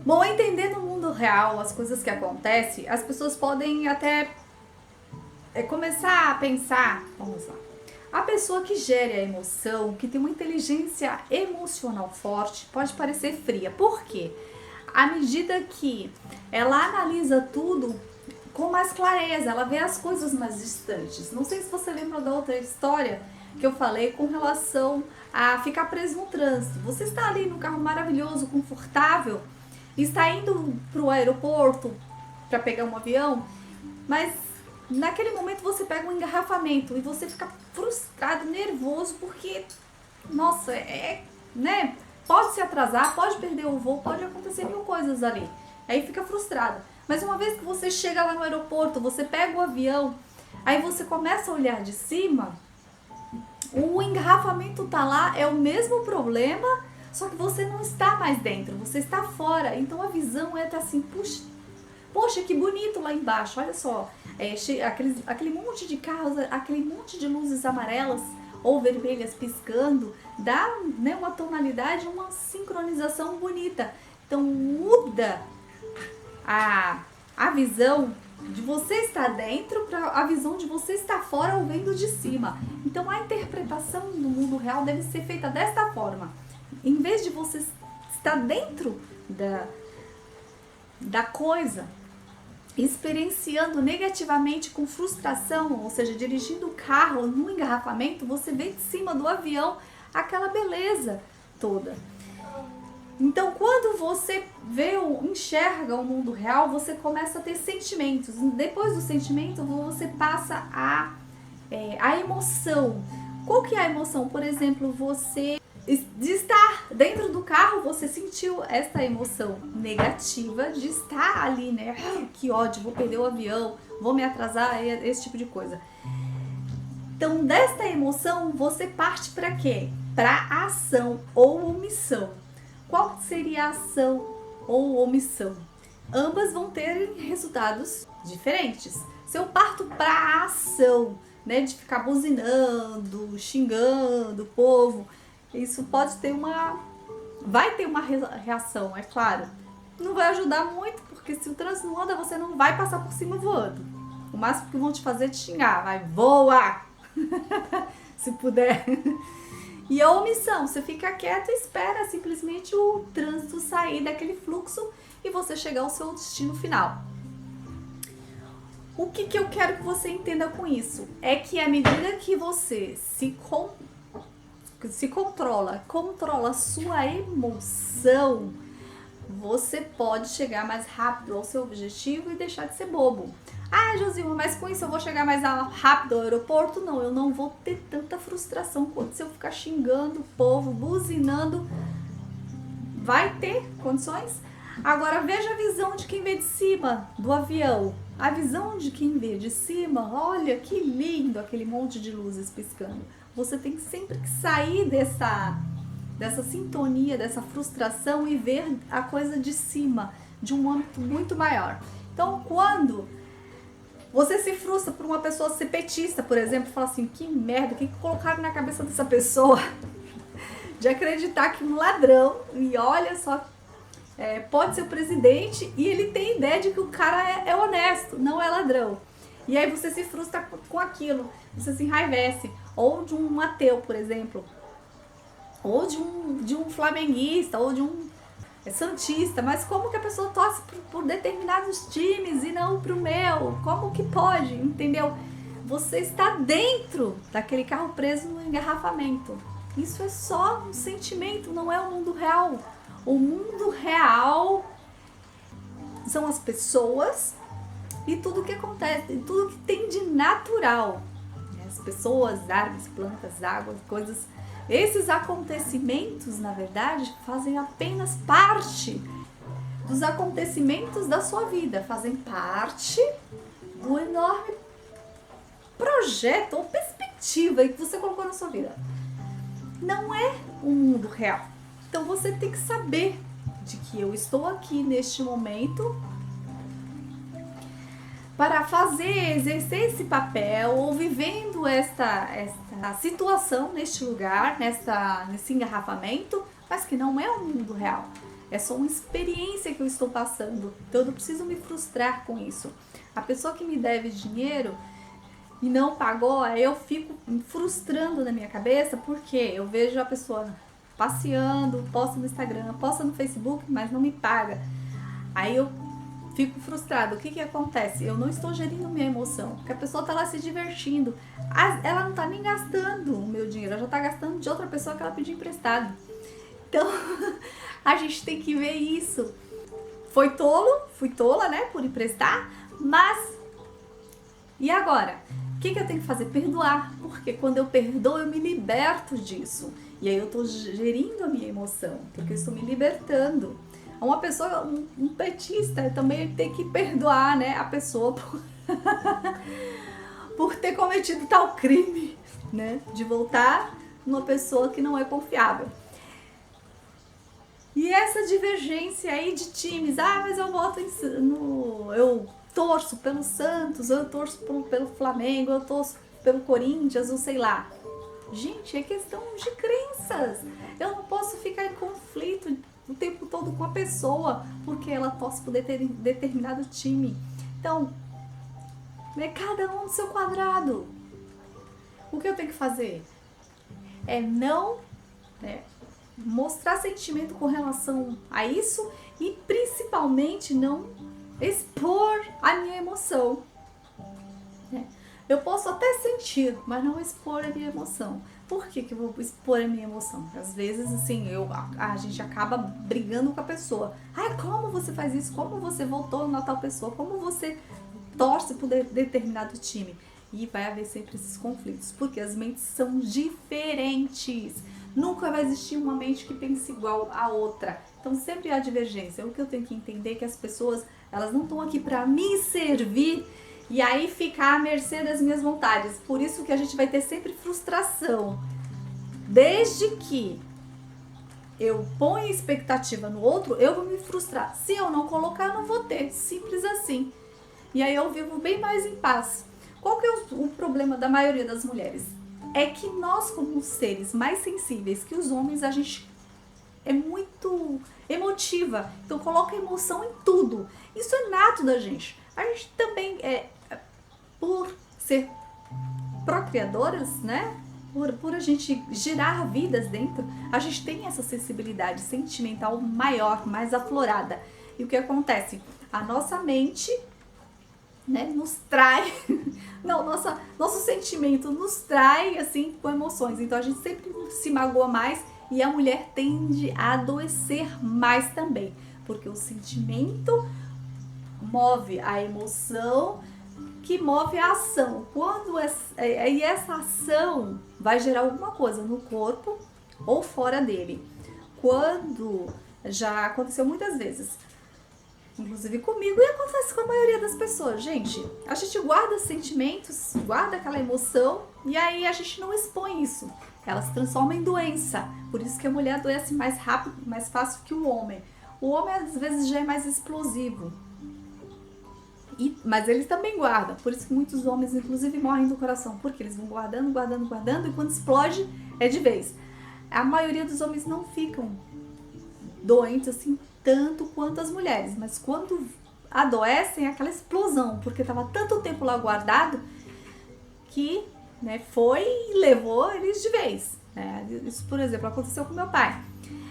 Bom, entendendo o mundo real, as coisas que acontecem, as pessoas podem até começar a pensar, vamos lá, a pessoa que gera a emoção, que tem uma inteligência emocional forte, pode parecer fria. Por quê? À medida que ela analisa tudo com mais clareza, ela vê as coisas mais distantes. Não sei se você lembra da outra história que eu falei com relação a ficar preso no trânsito. Você está ali no carro maravilhoso, confortável, está indo para o aeroporto para pegar um avião, mas naquele momento você pega um engarrafamento e você fica frustrado, nervoso, porque, nossa, né? Pode se atrasar, pode perder o voo, pode acontecer mil coisas ali. Aí fica frustrado. Mas uma vez que você chega lá no aeroporto, você pega o avião, aí você começa a olhar de cima, o engarrafamento tá lá, é o mesmo problema, só que você não está mais dentro, você está fora. Então a visão é assim, puxa, poxa, que bonito lá embaixo, olha só, aquele monte de carros, aquele monte de luzes amarelas ou vermelhas piscando, dá, né, uma tonalidade, uma sincronização bonita. Então muda a visão de você estar dentro para a visão de você estar fora ou vendo de cima. Então a interpretação do mundo real deve ser feita desta forma. Em vez de você estar dentro da coisa, experienciando negativamente com frustração, ou seja, dirigindo o carro no engarrafamento, você vê de cima do avião aquela beleza toda. Então, quando você enxerga o mundo real, você começa a ter sentimentos. Depois do sentimento, você passa a emoção. Qual que é a emoção? Por exemplo, você de estar dentro do carro, você sentiu esta emoção negativa de estar ali, né? Que ódio, vou perder o avião, vou me atrasar, esse tipo de coisa. Então, desta emoção, você parte para quê? Para ação ou omissão. Qual seria a ação ou omissão? Ambas vão ter resultados diferentes. Se eu parto para a ação, né, de ficar buzinando, xingando o povo, isso pode ter vai ter uma reação, é claro. Não vai ajudar muito, porque se o trânsito não anda, você não vai passar por cima voando. O máximo que vão te fazer é te xingar, vai voar, se puder. E a omissão, você fica quieto e espera simplesmente o trânsito sair daquele fluxo e você chegar ao seu destino final. O que eu quero que você entenda com isso? É que à medida que você se controla a sua emoção, você pode chegar mais rápido ao seu objetivo e deixar de ser bobo. Ah, Josilma, mas com isso eu vou chegar mais rápido ao aeroporto? Não, eu não vou ter tanta frustração quanto se eu ficar xingando o povo, buzinando. Vai ter condições? Agora veja a visão de quem vê de cima do avião. A visão de quem vê de cima, olha que lindo aquele monte de luzes piscando. Você tem sempre que sair dessa sintonia, dessa frustração e ver a coisa de cima, de um âmbito muito maior. Então, quando você se frustra por uma pessoa ser petista, por exemplo, fala assim, que merda, o que colocaram na cabeça dessa pessoa de acreditar que um ladrão, e olha só, pode ser o presidente e ele tem ideia de que o cara é honesto, não é ladrão. E aí você se frustra com aquilo, você se enraivece. Ou de um ateu, por exemplo, ou de um flamenguista, ou de um santista, mas como que a pessoa torce por determinados times e não pro meu? Como que pode, entendeu? Você está dentro daquele carro preso no engarrafamento. Isso é só um sentimento, não é o mundo real. O mundo real são as pessoas e tudo que acontece, tudo que tem de natural. As pessoas, árvores, plantas, águas, coisas. Esses acontecimentos, na verdade, fazem apenas parte dos acontecimentos da sua vida, fazem parte do enorme projeto ou perspectiva que você colocou na sua vida. Não é um mundo real. Então você tem que saber de que eu estou aqui neste momento para exercer esse papel ou vivendo esta situação neste lugar, nesse engarrafamento, mas que não é o mundo real. É só uma experiência que eu estou passando. Então eu não preciso me frustrar com isso. A pessoa que me deve dinheiro e não pagou, aí eu fico me frustrando na minha cabeça, porque eu vejo a pessoa passeando, posta no Instagram, posta no Facebook, mas não me paga. Aí eu fico frustrada. O que acontece? Eu não estou gerindo minha emoção, porque a pessoa tá lá se divertindo. Ela não tá nem gastando o meu dinheiro, ela já tá gastando de outra pessoa que ela pediu emprestado. Então, a gente tem que ver isso. Fui tola, né, por emprestar, mas e agora? O que eu tenho que fazer? Perdoar, porque quando eu perdoo, eu me liberto disso. E aí eu tô gerindo a minha emoção, porque eu estou me libertando. Uma pessoa, um petista, também tem que perdoar, né, a pessoa por ter cometido tal crime, né, de voltar uma pessoa que não é confiável. E essa divergência aí de times, mas eu voto eu torço pelo Santos, eu torço pelo Flamengo, eu torço pelo Corinthians, ou sei lá. Gente, é questão de crenças. Eu não posso ficar em conflito o tempo todo com a pessoa porque ela torce por determinado time. Então, é cada um no seu quadrado. O que eu tenho que fazer é não mostrar sentimento com relação a isso e principalmente não expor a minha emoção. Eu posso até sentir, mas não expor a minha emoção. Por que eu vou expor a minha emoção? Porque às vezes, assim, a gente acaba brigando com a pessoa. Como você faz isso? Como você voltou na tal pessoa? Como você torce por determinado time? E vai haver sempre esses conflitos, porque as mentes são diferentes. Nunca vai existir uma mente que pense igual a outra. Então sempre há divergência. O que eu tenho que entender é que as pessoas, elas não estão aqui para me servir e aí ficar à mercê das minhas vontades. Por isso que a gente vai ter sempre frustração. Desde que eu ponho expectativa no outro, eu vou me frustrar. Se eu não colocar, eu não vou ter. Simples assim. E aí eu vivo bem mais em paz. Qual que é o problema da maioria das mulheres? É que nós, como seres mais sensíveis que os homens, a gente é muito emotiva. Então coloca emoção em tudo. Isso é nato da gente. A gente também por ser procriadoras, né? Por a gente gerar vidas dentro, a gente tem essa sensibilidade sentimental maior, mais aflorada. E o que acontece? A nossa mente, né, nos trai, não, nosso sentimento nos trai, assim, com emoções. Então a gente sempre se magoa mais e a mulher tende a adoecer mais também, porque o sentimento move a emoção, que move a ação. Quando essa ação vai gerar alguma coisa no corpo ou fora dele. Quando já aconteceu muitas vezes, inclusive comigo, e acontece com a maioria das pessoas. Gente, a gente guarda sentimentos, guarda aquela emoção e aí a gente não expõe isso. Ela se transforma em doença. Por isso que a mulher adoece mais rápido, mais fácil que o homem. O homem às vezes já é mais explosivo. Mas eles também guardam. Por isso que muitos homens, inclusive, morrem do coração. Porque eles vão guardando, guardando, guardando e quando explode, é de vez. A maioria dos homens não ficam doentes assim tanto quanto as mulheres, mas quando adoecem é aquela explosão, porque estava tanto tempo lá guardado que, né, foi e levou eles de vez. Isso, por exemplo, aconteceu com meu pai.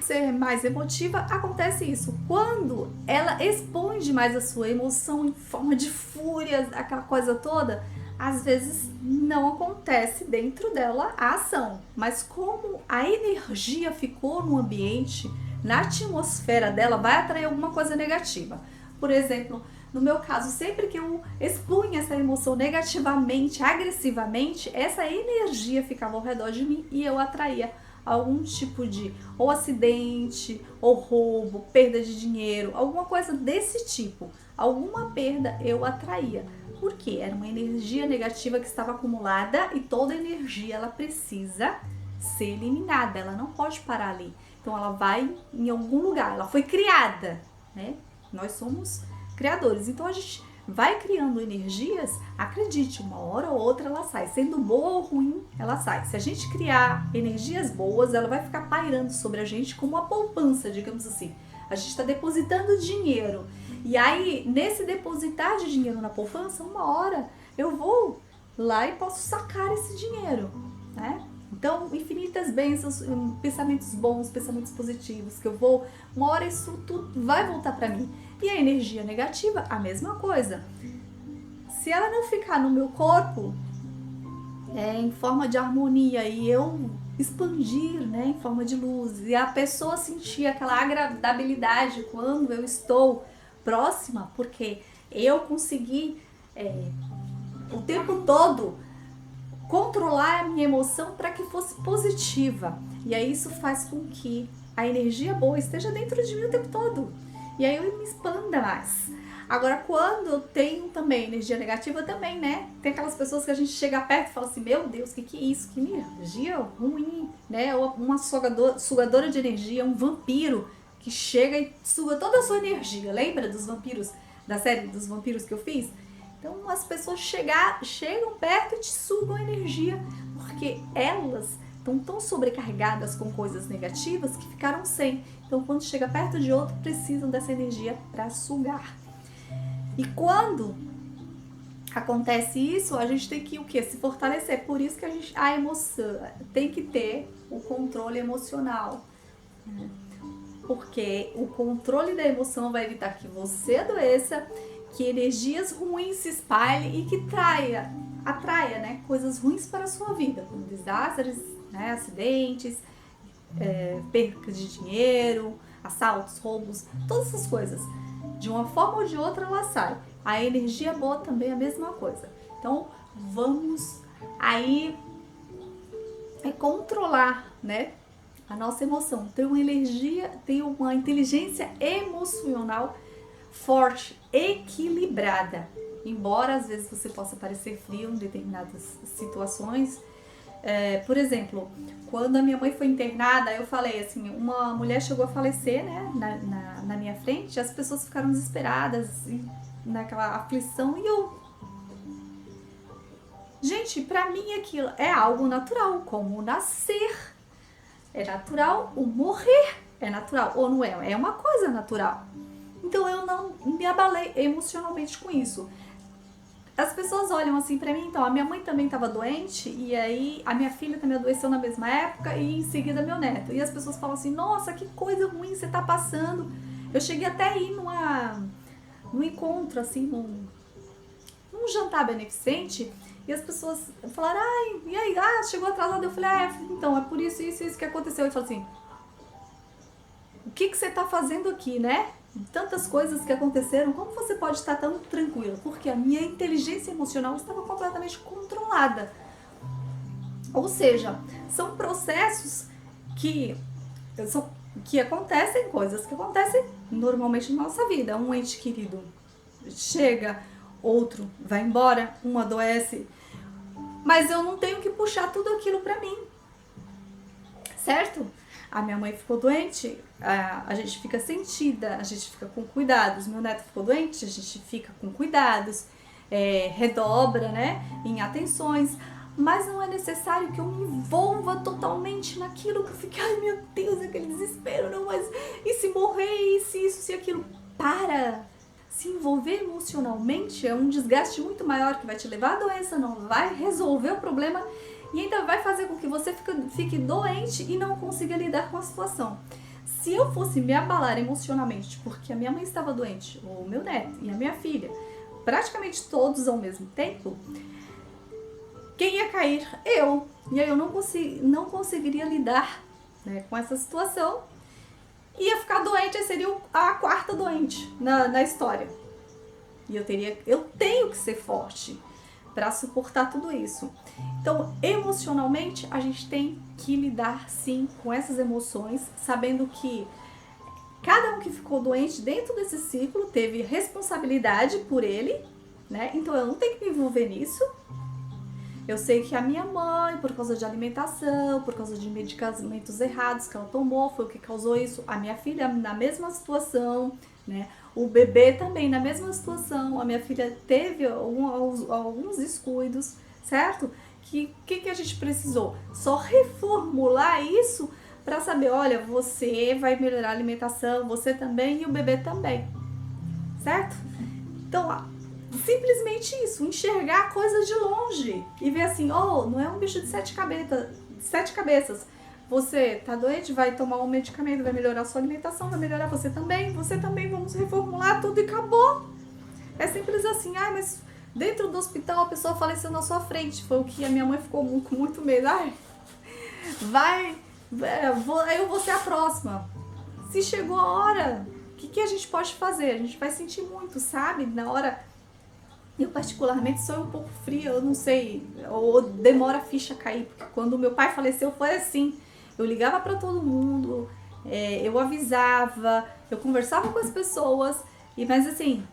Ser mais emotiva, acontece isso. Quando ela expõe demais a sua emoção em forma de fúria, aquela coisa toda, às vezes não acontece dentro dela a ação. Mas como a energia ficou no ambiente, na atmosfera dela, vai atrair alguma coisa negativa. Por exemplo, no meu caso, sempre que eu expunha essa emoção negativamente, agressivamente, essa energia ficava ao redor de mim e eu atraía algum tipo de ou acidente, ou roubo, perda de dinheiro, alguma coisa desse tipo. Alguma perda eu atraía. Por quê? Era uma energia negativa que estava acumulada e toda energia ela precisa ser eliminada, ela não pode parar ali. Então ela vai em algum lugar, ela foi criada, né? Nós somos criadores, então a gente vai criando energias, acredite, uma hora ou outra ela sai, sendo boa ou ruim, ela sai. Se a gente criar energias boas, ela vai ficar pairando sobre a gente como uma poupança, digamos assim. A gente está depositando dinheiro. E aí, nesse depositar de dinheiro na poupança, uma hora eu vou lá e posso sacar esse dinheiro, né? Então, infinitas bênçãos, pensamentos bons, pensamentos positivos, que eu vou, uma hora isso tudo vai voltar para mim. E a energia negativa, a mesma coisa. Se ela não ficar no meu corpo, em forma de harmonia, e eu expandir, né, em forma de luz, e a pessoa sentir aquela agradabilidade quando eu estou próxima, porque eu consegui o tempo todo controlar a minha emoção para que fosse positiva. E aí isso faz com que a energia boa esteja dentro de mim o tempo todo. E aí eu me expanda mais. Agora, quando eu tenho também energia negativa, também, né? Tem aquelas pessoas que a gente chega perto e fala assim, meu Deus, que é isso? Que energia ruim, né? Ou uma sugadora de energia, um vampiro que chega e suga toda a sua energia. Lembra dos vampiros, da série dos vampiros que eu fiz? Então as pessoas chegam perto e te sugam energia, porque elas estão tão sobrecarregadas com coisas negativas que ficaram sem. Então quando chega perto de outro, precisam dessa energia para sugar. E quando acontece isso, a gente tem que o quê? Se fortalecer. Por isso que a emoção tem que ter o controle emocional. Porque o controle da emoção vai evitar que você adoeça, que energias ruins se espalhem e que atraia, né, coisas ruins para a sua vida, como desastres, né, acidentes, perca de dinheiro, assaltos, roubos, todas essas coisas. De uma forma ou de outra ela sai. A energia boa também é a mesma coisa. Então vamos aí controlar, né, a nossa emoção. Ter uma energia, ter uma inteligência emocional forte, equilibrada. Embora às vezes você possa parecer frio em determinadas situações. Por exemplo, quando a minha mãe foi internada, eu falei assim, uma mulher chegou a falecer, né, na minha frente, as pessoas ficaram desesperadas, naquela aflição, e eu... Gente, pra mim aquilo é algo natural, como nascer. É natural o morrer, é natural, ou não é? É uma coisa natural. Então eu não me abalei emocionalmente com isso. As pessoas olham assim pra mim, então a minha mãe também estava doente, e aí a minha filha também adoeceu na mesma época, e em seguida meu neto. E as pessoas falam assim, nossa, que coisa ruim você tá passando. Eu cheguei até a ir num encontro, assim, num jantar beneficente, e as pessoas falaram, ai, e aí, chegou atrasado. Eu falei, então, é por isso que aconteceu. E falou assim, o que você tá fazendo aqui, né? Tantas coisas que aconteceram, como você pode estar tão tranquila? Porque a minha inteligência emocional estava completamente controlada. Ou seja, são processos que acontecem, coisas que acontecem normalmente na nossa vida. Um ente querido chega, outro vai embora, um adoece, mas eu não tenho que puxar tudo aquilo pra mim, certo? A minha mãe ficou doente, a gente fica sentida, a gente fica com cuidados. Meu neto ficou doente, a gente fica com cuidados, redobra, né, em atenções. Mas não é necessário que eu me envolva totalmente naquilo, que eu fique, ai meu Deus, aquele desespero, não, mas e se morrer, e se isso, se aquilo? Para! Se envolver emocionalmente é um desgaste muito maior que vai te levar à doença, não vai resolver o problema e ainda vai fazer com que você fique doente e não consiga lidar com a situação. Se eu fosse me abalar emocionalmente porque a minha mãe estava doente, ou o meu neto e a minha filha, praticamente todos ao mesmo tempo, quem ia cair? Eu. E aí eu não conseguiria lidar, né, com essa situação. Ia ficar doente, eu seria a quarta doente na história. E eu tenho que ser forte para suportar tudo isso. Então, emocionalmente, a gente tem que lidar sim com essas emoções, sabendo que cada um que ficou doente dentro desse ciclo teve responsabilidade por ele, né? Então eu não tenho que me envolver nisso. Eu sei que a minha mãe, por causa de alimentação, por causa de medicamentos errados que ela tomou, foi o que causou isso. A minha filha na mesma situação, né? O bebê também na mesma situação. A minha filha teve alguns descuidos, certo? Que a gente precisou? Só reformular isso para saber, olha, você vai melhorar a alimentação, você também e o bebê também, certo? Então, simplesmente isso, enxergar a coisa de longe e ver assim, oh, não é um bicho de sete cabeças. Você tá doente, vai tomar um medicamento, vai melhorar a sua alimentação, vai melhorar você também, vamos reformular tudo e acabou. É simples assim, mas dentro do hospital a pessoa faleceu na sua frente, foi o que a minha mãe ficou com muito medo. Eu vou ser a próxima. Se chegou a hora, o que a gente pode fazer? A gente vai sentir muito, sabe? Na hora, eu particularmente sou um pouco fria, eu não sei, ou demora a ficha cair, porque quando meu pai faleceu foi assim, eu ligava para todo mundo, eu avisava, eu conversava com as pessoas, mas assim,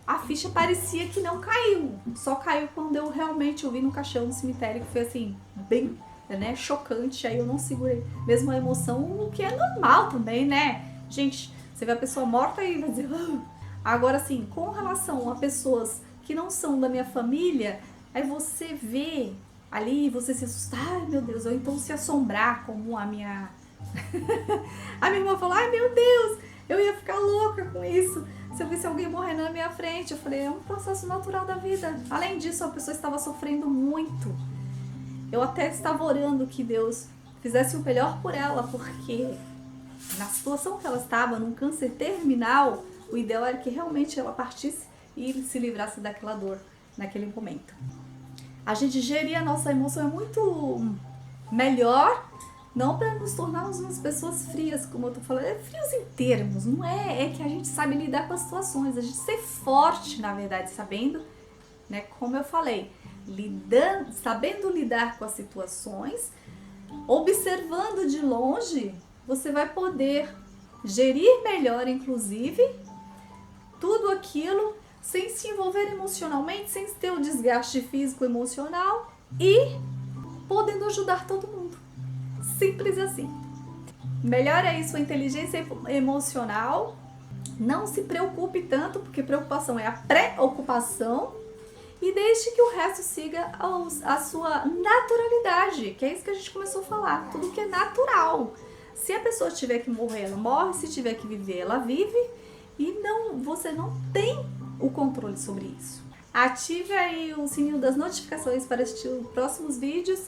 a ficha parecia que não caiu, só caiu quando eu realmente vi no caixão no cemitério, que foi assim, bem, né, chocante, aí eu não segurei mesmo a emoção, o que é normal também, né? Gente, você vê a pessoa morta e vai dizer, agora assim, com relação a pessoas que não são da minha família, aí você vê ali, você se assustar, ai meu Deus, ou então se assombrar, como a minha a minha irmã falou, ai meu Deus, eu ia ficar louca com isso, se eu visse alguém morrendo na minha frente. Eu falei, é um processo natural da vida. Além disso, a pessoa estava sofrendo muito. Eu até estava orando que Deus fizesse o melhor por ela, porque na situação que ela estava, num câncer terminal, o ideal era que realmente ela partisse e se livrasse daquela dor naquele momento. A gente gerir a nossa emoção é muito melhor, não para nos tornarmos umas pessoas frias, como eu tô falando, frios em termos, não é que a gente sabe lidar com as situações, a gente ser forte, na verdade, sabendo, né, como eu falei, sabendo lidar com as situações, observando de longe, você vai poder gerir melhor, inclusive, tudo aquilo sem se envolver emocionalmente, sem ter o desgaste físico e emocional e podendo ajudar todo mundo. Simples assim. Melhore aí sua inteligência emocional. Não se preocupe tanto, porque preocupação é a preocupação. E deixe que o resto siga a sua naturalidade, que é isso que a gente começou a falar. Tudo que é natural. Se a pessoa tiver que morrer, ela morre. Se tiver que viver, ela vive. E você não tem o controle sobre isso. Ative aí o sininho das notificações para assistir os próximos vídeos